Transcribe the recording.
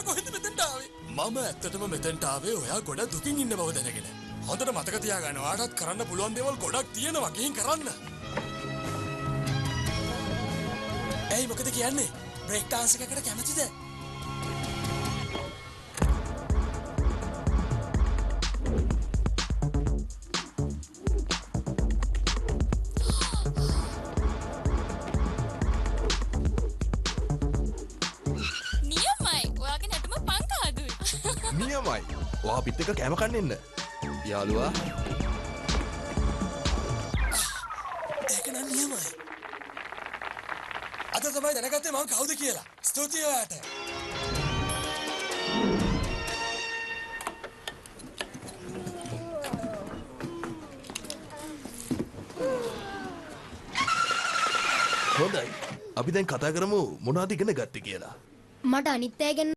ඔයා කොහෙන්ද මෙතෙන්ට ආවේ? මම ඇත්තටම මෙතෙන්ට ආවේ ඔයා ගොඩ දුකින් ඉන්න බව දැනගෙන. හොඳට මතක තියාගන්න ඔයාටත් කරන්න පුළුවන් දේවල් ගොඩක් තියෙනවා ගිහින් කරන්න. ඇයි මොකද කියන්නේ? බ්‍රේක් ඩාන්ස් එකකට කැමතිද? නියමයි. ඔයා පිට එක කැම කන්න එන්න. යාළුවා. ඒක නම් නියමයි. අද තමයි දැනගත්තේ මම කවුද කියලා. ස්තුතියි ඔයාට. හොඳයි. අපි දැන් කතා කරමු මොනවද ඉගෙන ගත්තේ කියලා. මට අනිත් අය ගැන